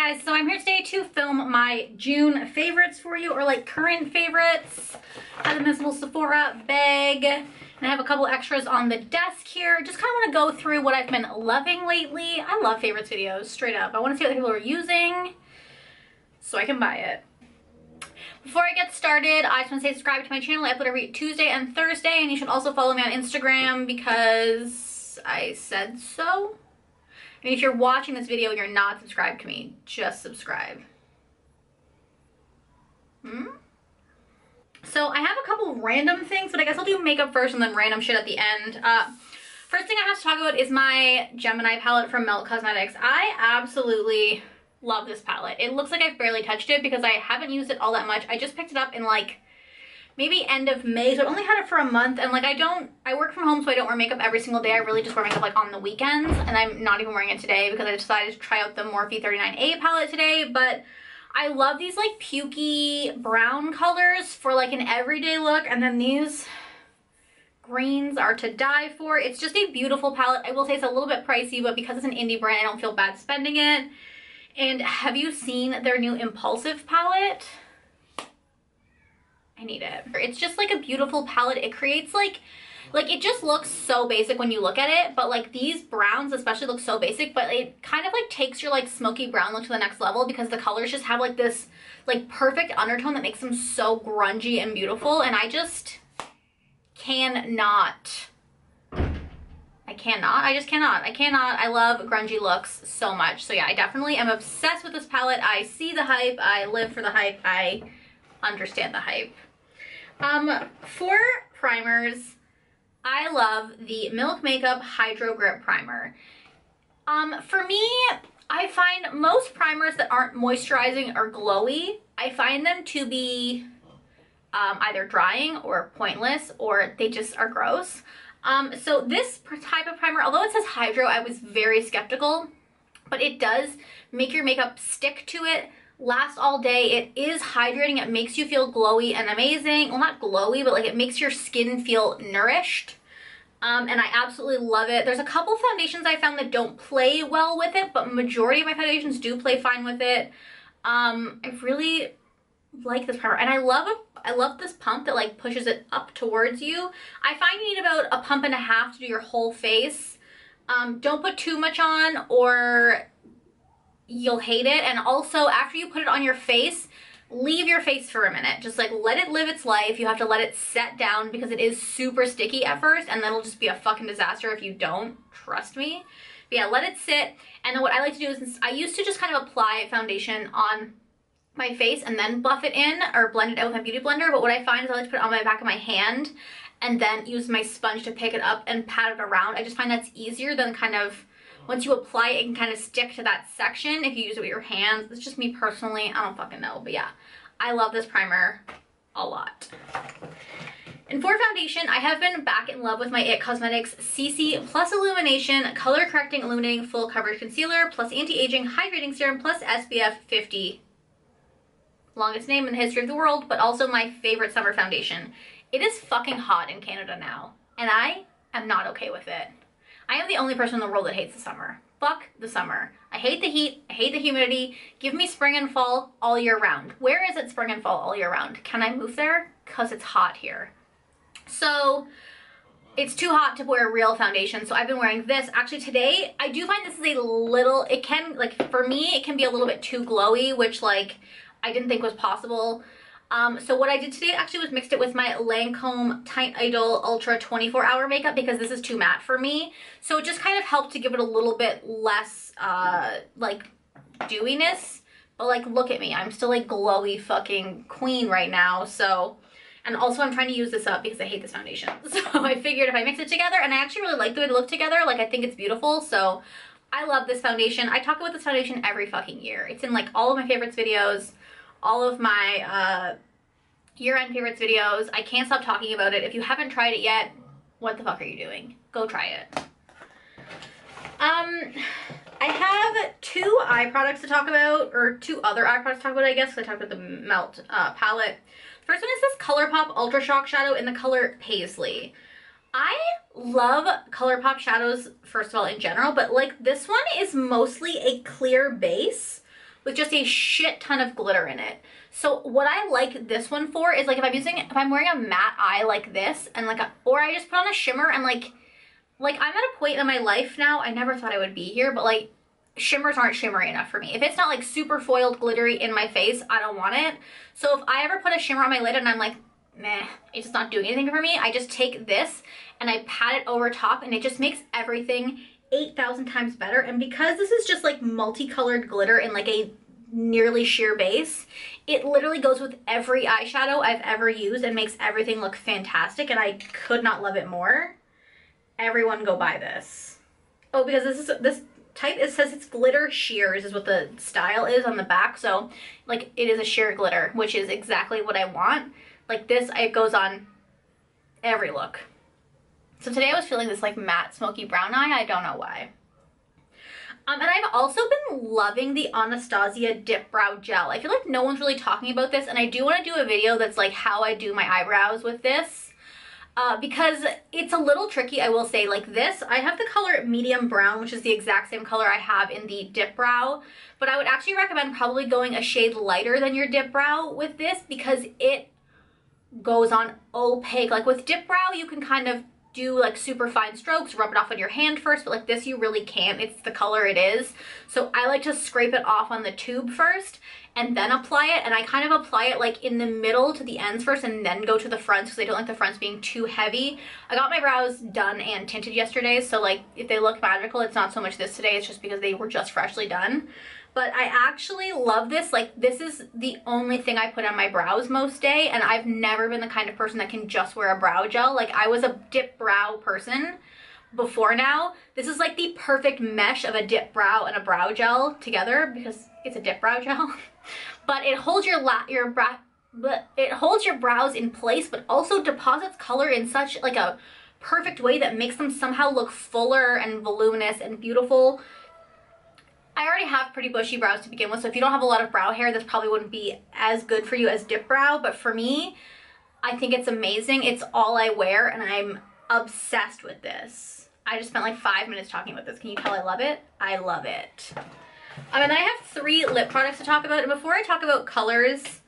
guys, so I'm here today to film my June favorites for you, or like current favorites. I have this little Sephora bag, and I have a couple extras on the desk here. Just kind of want to go through what I've been loving lately. I love favorites videos, straight up. I want to see what people are using so I can buy it. Before I get started, I just want to say subscribe to my channel. I upload every Tuesday and Thursday, and you should also follow me on Instagram because I said so. And if you're watching this video and you're not subscribed to me, just subscribe. So I have a couple random things, but I guess I'll do makeup first and then random shit at the end. First thing I have to talk about is my Gemini palette from Melt Cosmetics. I absolutely love this palette. It looks like I've barely touched it because I haven't used it all that much. I just picked it up in like maybe end of May, so I only had it for a month, and like I work from home, so I don't wear makeup every single day. I really just wear makeup like on the weekends, and I'm not even wearing it today because I decided to try out the Morphe 39A palette today. But I love these like pukey brown colors for like an everyday look, and then these greens are to die for. It's just a beautiful palette. I will say it's a little bit pricey, but because it's an indie brand, I don't feel bad spending it. And have you seen their new Impulsive palette? I need it. It's just like a beautiful palette. It creates like it just looks so basic when you look at it, but like these browns especially look so basic, but it kind of like takes your like smoky brown look to the next level because the colors just have like this like perfect undertone that makes them so grungy and beautiful, and I just cannot. I just cannot. I love grungy looks so much. So yeah, I definitely am obsessed with this palette. I see the hype. I live for the hype. I understand the hype. For primers, I love the Milk Makeup Hydro Grip Primer. For me, I find most primers that aren't moisturizing or glowy, I find them to be either drying or pointless, or they just are gross. So this type of primer, although it says hydro, I was very skeptical, but it does make your makeup stick to it, last all day. It is hydrating. It makes you feel glowy and amazing. Well, not glowy, but like it makes your skin feel nourished. And I absolutely love it. There's a couple foundations I found that don't play well with it, but majority of my foundations do play fine with it. I really like this primer, and I love this pump that like pushes it up towards you. I find you need about a pump and a half to do your whole face. Don't put too much on or you'll hate it. And also after you put it on your face, leave your face for a minute. Just like let it live its life. You have to let it set down because it is super sticky at first, and that'll just be a fucking disaster if you don't. Trust me. But yeah, let it sit. And then what I like to do is, I used to just kind of apply foundation on my face and then buff it in or blend it out with my beauty blender, but what I find is I like to put it on my back of my hand and then use my sponge to pick it up and pat it around. I just find that's easier than kind of, once you apply it, it can kind of stick to that section if you use it with your hands. It's just me personally, I don't fucking know, but yeah, I love this primer a lot. And for foundation, I have been back in love with my IT Cosmetics CC Plus Illumination Color Correcting Illuminating Full Coverage Concealer plus Anti-Aging Hydrating Serum plus SPF 50. Longest name in the history of the world, but also my favorite summer foundation. It is fucking hot in Canada now, and I am not okay with it. I am the only person in the world that hates the summer. Fuck the summer. I hate the heat, I hate the humidity. Give me spring and fall all year round. Where is it spring and fall all year round? Can I move there? Because it's hot here. So it's too hot to wear real foundation, so I've been wearing this. Actually today, I do find this is a little, it can, like for me, it can be a little bit too glowy, which like, I didn't think was possible. So what I did today actually was mixed it with my Lancome Tight Idol Ultra 24-hour makeup because this is too matte for me. So it just kind of helped to give it a little bit less like dewiness. But like, look at me, I'm still a glowy fucking queen right now. So, and also I'm trying to use this up because I hate this foundation. So I figured if I mix it together, and I actually really like the way they look together, like I think it's beautiful. So I love this foundation. I talk about this foundation every fucking year. It's in like all of my favorites videos, all of my year-end favorites videos. I can't stop talking about it. If you haven't tried it yet, what the fuck are you doing? Go try it. I have two eye products to talk about, or two other eye products to talk about, I guess, because I talked about the Melt palette. First one is this Colourpop Ultra Shock Shadow in the color Paisley. I love Colourpop shadows, first of all, in general, but like this one is mostly a clear base. with just a shit ton of glitter in it. So what I like this one for is like if I'm wearing a matte eye like this and like or I just put on a shimmer and like I'm at a point in my life now, I never thought I would be here, but like shimmers aren't shimmery enough for me. If it's not like super foiled glittery in my face, I don't want it. So if I ever put a shimmer on my lid and I'm like, meh, it's just not doing anything for me, I just take this and I pat it over top and it just makes everything 8,000 times better. And because this is just like multicolored glitter in like a nearly sheer base, it literally goes with every eyeshadow I've ever used and makes everything look fantastic, and I could not love it more. Everyone go buy this. Oh, because this type, it says it's glitter sheers is what the style is on the back, so like it is a sheer glitter, which is exactly what I want. Like this, it goes on every look. So today I was feeling this like matte smoky brown eye. I don't know why. And I've also been loving the Anastasia Dip Brow Gel. I feel like no one's really talking about this, and I do want to do a video that's like how I do my eyebrows with this. Because it's a little tricky, I will say. Like this, I have the color medium brown, which is the exact same color I have in the Dip Brow. But I would actually recommend probably going a shade lighter than your Dip Brow with this, because it goes on opaque. Like with Dip Brow, you can kind of do like super fine strokes, rub it off on your hand first, but like this you really can't. It's the color it is. So I like to scrape it off on the tube first and then apply it, and I kind of apply it like in the middle to the ends first and then go to the fronts because I don't like the fronts being too heavy. I got my brows done and tinted yesterday, so like if they look magical, it's not so much this today, it's just because they were just freshly done. But I actually love this. Like this is the only thing I put on my brows most day, and I've never been the kind of person that can just wear a brow gel. Like I was a dip brow person before now. This is like the perfect mesh of a dip brow and a brow gel together because it's a dip brow gel. But it holds it holds your brows in place, but also deposits color in such like a perfect way that makes them somehow look fuller and voluminous and beautiful. I already have pretty bushy brows to begin with, so if you don't have a lot of brow hair, this probably wouldn't be as good for you as dip brow, but for me, I think it's amazing. It's all I wear, and I'm obsessed with this. I just spent like 5 minutes talking about this. Can you tell I love it? I love it. And I have 3 lip products to talk about, and before I talk about colors,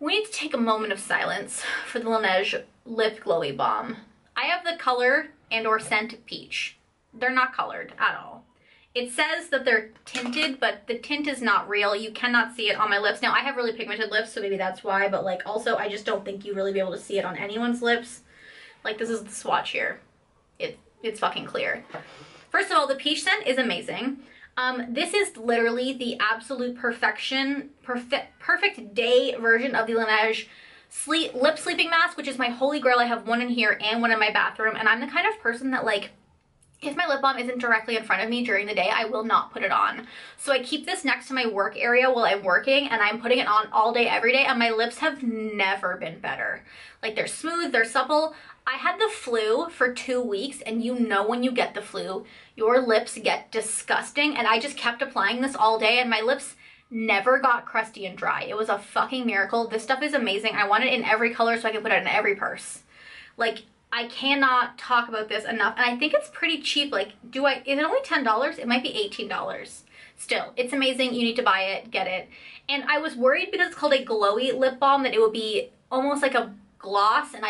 we need to take a moment of silence for the Laneige Lip Glowy Balm. I have the color and or scent Peach. They're not colored at all. It says that they're tinted, but the tint is not real. You cannot see it on my lips. Now, I have really pigmented lips, so maybe that's why, but like also, I just don't think you really be able to see it on anyone's lips. Like this is the swatch here. It's fucking clear. First of all, the peach scent is amazing. This is literally the absolute perfect day version of the Laneige lip sleeping mask, which is my holy grail. I have one in here and one in my bathroom, and I'm the kind of person that like, if my lip balm isn't directly in front of me during the day, I will not put it on. So I keep this next to my work area while I'm working, and I'm putting it on all day, every day, and my lips have never been better. Like they're smooth, they're supple. I had the flu for 2 weeks, and you know when you get the flu, your lips get disgusting, and I just kept applying this all day, and my lips never got crusty and dry. It was a fucking miracle. This stuff is amazing. I want it in every color so I can put it in every purse. Like, I cannot talk about this enough, and I think it's pretty cheap. Like, is it only $10? It might be $18. Still, it's amazing. You need to buy it, get it. And I was worried because it's called a glowy lip balm that it would be almost like a gloss, and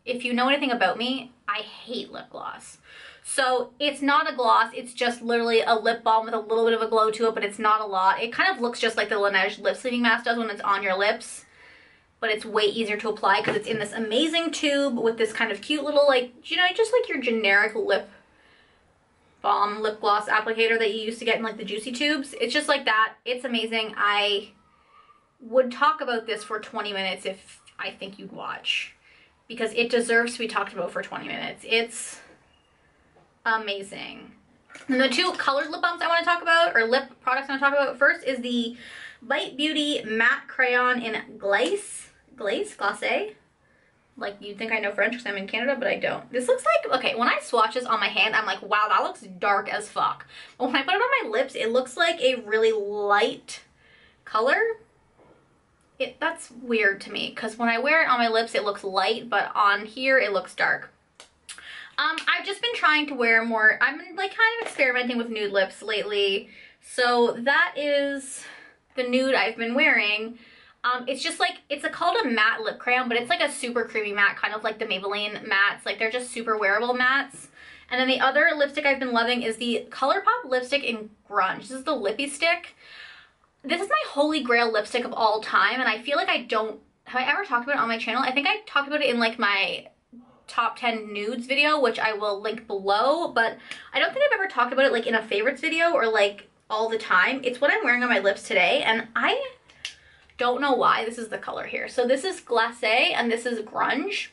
if you know anything about me, I hate lip gloss. So it's not a gloss, it's just literally a lip balm with a little bit of a glow to it, but it's not a lot. It kind of looks just like the Laneige lip sleeping mask does when it's on your lips, but it's way easier to apply because it's in this amazing tube with this kind of cute little, like, you know, just like your generic lip balm lip gloss applicator that you used to get in like the juicy tubes. It's just like that. It's amazing. I would talk about this for 20 minutes if I think you'd watch, because it deserves to be talked about for 20 minutes. It's amazing. And the 2 colored lip balms I want to talk about, or lip products I want to talk about first, is the Bite Beauty Matte Crayon in Glace. Glace? Like, you'd think I know French because I'm in Canada, but I don't. This looks like, okay, when I swatch this on my hand, I'm like, wow, that looks dark as fuck. But when I put it on my lips, it looks like a really light color. That's weird to me, because when I wear it on my lips, it looks light, but on here, it looks dark. I've just been trying to wear more, I've been like kind of experimenting with nude lips lately, So that is the nude I've been wearing. It's just like, it's called a matte lip crayon, but it's like a super creamy matte, kind of like the Maybelline mattes. Like they're just super wearable mattes. And then the other lipstick I've been loving is the Colourpop lipstick in Grunge. This is the Lippie stick. This is my holy grail lipstick of all time, and I feel like have I ever talked about it on my channel? I think I talked about it in like my top 10 nudes video, which I will link below, but I don't think I've ever talked about it like in a favorites video or like all the time. It's what I'm wearing on my lips today, and I don't know why this is the color here. So this is Glace and this is Grunge.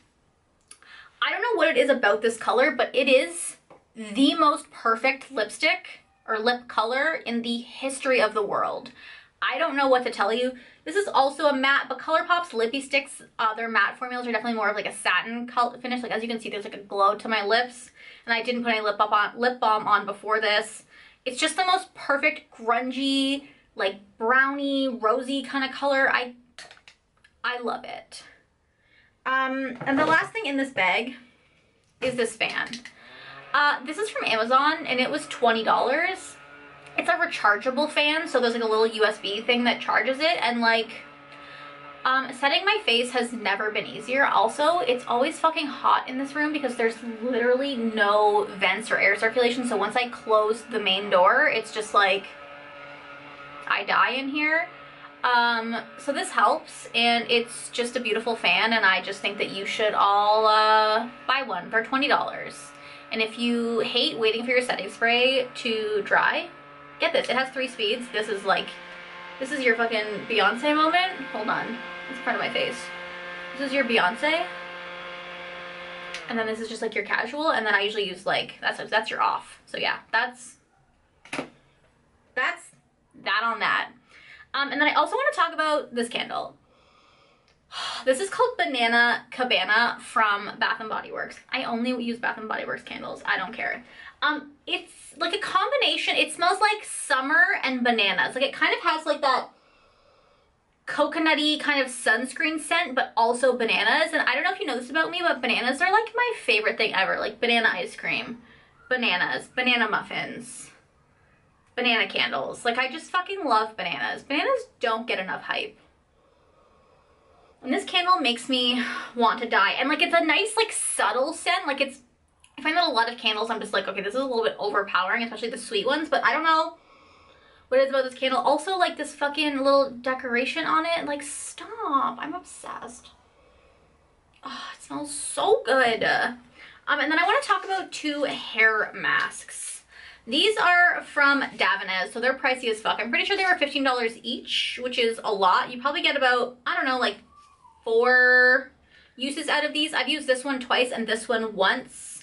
I don't know what it is about this color, but it is the most perfect lipstick or lip color in the history of the world. I don't know what to tell you. This is also a matte, but Colourpop's Lippie sticks, their matte formulas are definitely more of like a satin color finish. Like as you can see, there's like a glow to my lips, and I didn't put any lip balm on before this. It's just the most perfect grungy, like brownie, rosy kind of color. I love it. And the last thing in this bag is this fan. This is from Amazon and it was $20. It's a rechargeable fan, so there's like a little USB thing that charges it, and like, setting my face has never been easier. Also, it's always fucking hot in this room because there's literally no vents or air circulation, so once I close the main door, it's just like, I die in here. So this helps, and it's just a beautiful fan, and I just think that you should all buy one. They're $20. And if you hate waiting for your setting spray to dry, get this. It has 3 speeds. This is your fucking Beyonce moment. Hold on. It's part of my face. This is your Beyonce. And then this is just like your casual, and then I usually use like, that's your off. So yeah, that's that on that. And then I also want to talk about this candle. This is called Cabana from Bath & Body Works. I only use Bath & Body Works candles. I don't care. It's like a combination. It smells like summer and bananas. Like it kind of has like that coconutty kind of sunscreen scent, but also bananas. And I don't know if you know this about me, but bananas are like my favorite thing ever. Like banana ice cream, bananas, banana muffins, banana candles. Like I just fucking love bananas. Bananas don't get enough hype. And this candle makes me want to die. And like it's a nice like subtle scent. Like it's, I find that a lot of candles I'm just like, okay, this is a little bit overpowering, especially the sweet ones, but I don't know what it is about this candle. Also like this fucking little decoration on it. Like stop, I'm obsessed. Oh, it smells so good. And then I want to talk about 2 hair masks. These are from Davines, so they're pricey as fuck. I'm pretty sure they were $15 each, which is a lot. You probably get about, I don't know, like 4 uses out of these. I've used this one twice and this one once.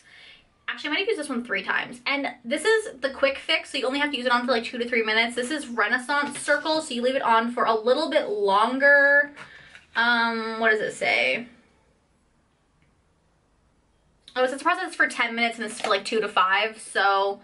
Actually, I might have used this one 3 times. And this is the quick fix, so you only have to use it on for like 2 to 3 minutes. This is Renaissance Circle, so you leave it on for a little bit longer. What does it say? Oh, it says process for 10 minutes and this is for like 2 to 5, so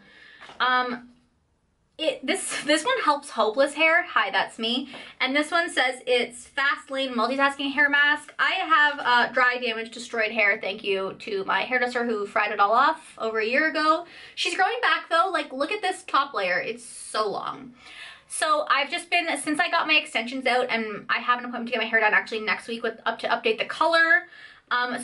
this one helps hopeless hair. Hi, that's me. And this one says it's fast lane multitasking hair mask. I have dry damage destroyed hair, thank you to my hairdresser who fried it all off over a year ago. She's growing back though. Like look at this top layer, it's so long. So I've just been, since I got my extensions out, and I have an appointment to get my hair done actually next week to update the color.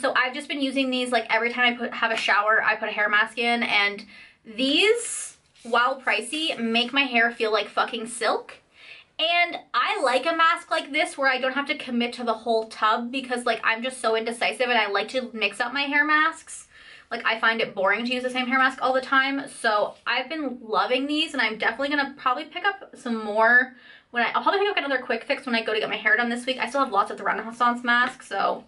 So I've just been using these like every time I have a shower, I put a hair mask in, and these, while pricey, make my hair feel like fucking silk. And I like a mask like this where I don't have to commit to the whole tub, because like I'm just so indecisive and I like to mix up my hair masks. Like I find it boring to use the same hair mask all the time. So I've been loving these, and I'm definitely gonna probably pick up some more when I'll probably pick up another quick fix when I go to get my hair done this week. I still have lots of the Renaissance masks, so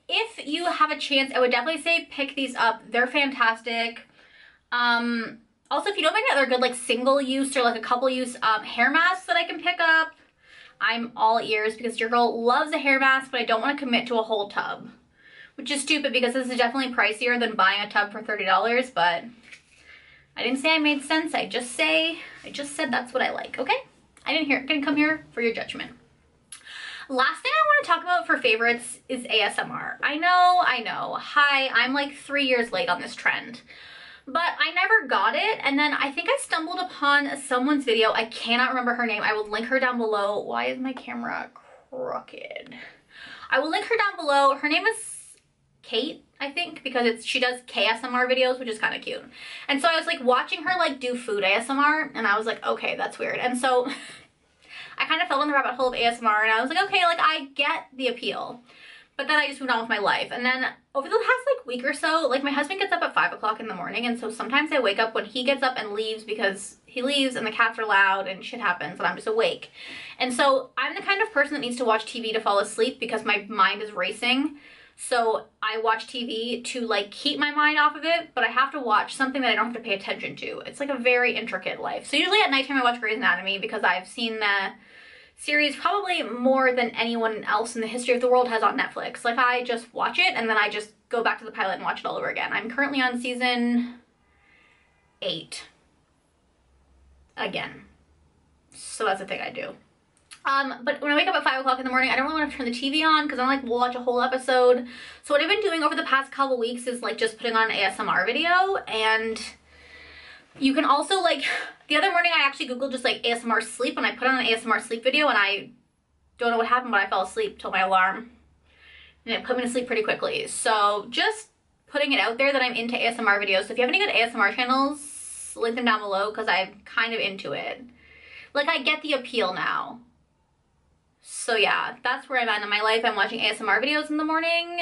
if you have a chance, I would definitely say pick these up. They're fantastic. Also, if you don't make any other good like single use or like a couple use hair masks that I can pick up, I'm all ears, because your girl loves a hair mask, but I don't want to commit to a whole tub, which is stupid because this is definitely pricier than buying a tub for $30, but I didn't say I made sense. I just said that's what I like, okay? I didn't come here for your judgment. Last thing I want to talk about for favorites is ASMR. I know. Hi, I'm like 3 years late on this trend. but I never got it. And then I think I stumbled upon someone's video. I cannot remember her name. I will link her down below. Why is my camera crooked? I will link her down below. Her name is Kate, I think, because she does KSMR videos, which is kind of cute. And so I was like watching her like do food ASMR, and I was like, okay, that's weird. And so I kind of fell in the rabbit hole of ASMR, and I was like, okay, like I get the appeal. But then I just moved on with my life. And then over the past like week or so, like my husband gets up at 5 o'clock in the morning, and so sometimes I wake up when he gets up and leaves, because he leaves and the cats are loud and shit happens and I'm just awake. And so I'm the kind of person that needs to watch TV to fall asleep because my mind is racing. So I watch TV to like keep my mind off of it, but I have to watch something that I don't have to pay attention to. It's like a very intricate life. So usually at nighttime I watch Grey's Anatomy because I've seen the series probably more than anyone else in the history of the world has on Netflix. Like I just watch it and then I just go back to the pilot and watch it all over again. I'm currently on season 8 again. So that's the thing I do. But when I wake up at 5 o'clock in the morning, I don't really want to turn the TV on because I'm like, we'll watch a whole episode. So what I've been doing over the past couple weeks is like just putting on an ASMR video. And you can also like, the other morning I actually Googled just like ASMR sleep, and I put on an ASMR sleep video, and I don't know what happened, but I fell asleep till my alarm. And it put me to sleep pretty quickly. So just putting it out there that I'm into ASMR videos. So if you have any good ASMR channels, link them down below because I'm kind of into it. Like I get the appeal now. So yeah, that's where I'm at in my life. I'm watching ASMR videos in the morning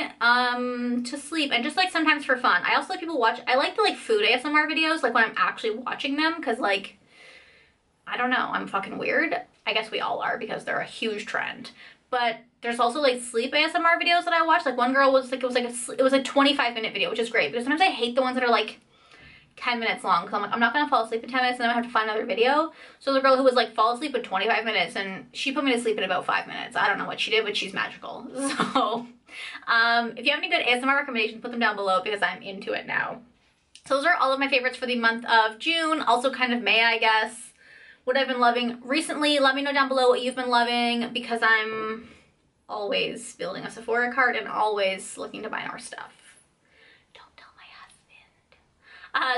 to sleep, and just like sometimes for fun. I also like people watch, I like the like food ASMR videos, like when I'm actually watching them, because like, I don't know, I'm fucking weird. I guess we all are because they're a huge trend. But there's also like sleep ASMR videos that I watch. Like one girl was like, it was a 25-minute video, which is great, because sometimes I hate the ones that are like 10 minutes long, because I'm like, I'm not gonna fall asleep in 10 minutes and then I have to find another video. So the girl who was like fall asleep in 25 minutes, and she put me to sleep in about 5 minutes. I don't know what she did, but she's magical. So if you have any good ASMR recommendations, put them down below because I'm into it now. So those are all of my favorites for the month of June, also kind of May, I guess. What I've been loving recently, let me know down below what you've been loving, because I'm always building a Sephora cart and always looking to buy more stuff.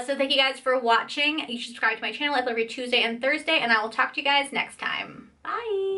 So thank you guys for watching. You should subscribe to my channel. I upload every Tuesday and Thursday, and I will talk to you guys next time. Bye!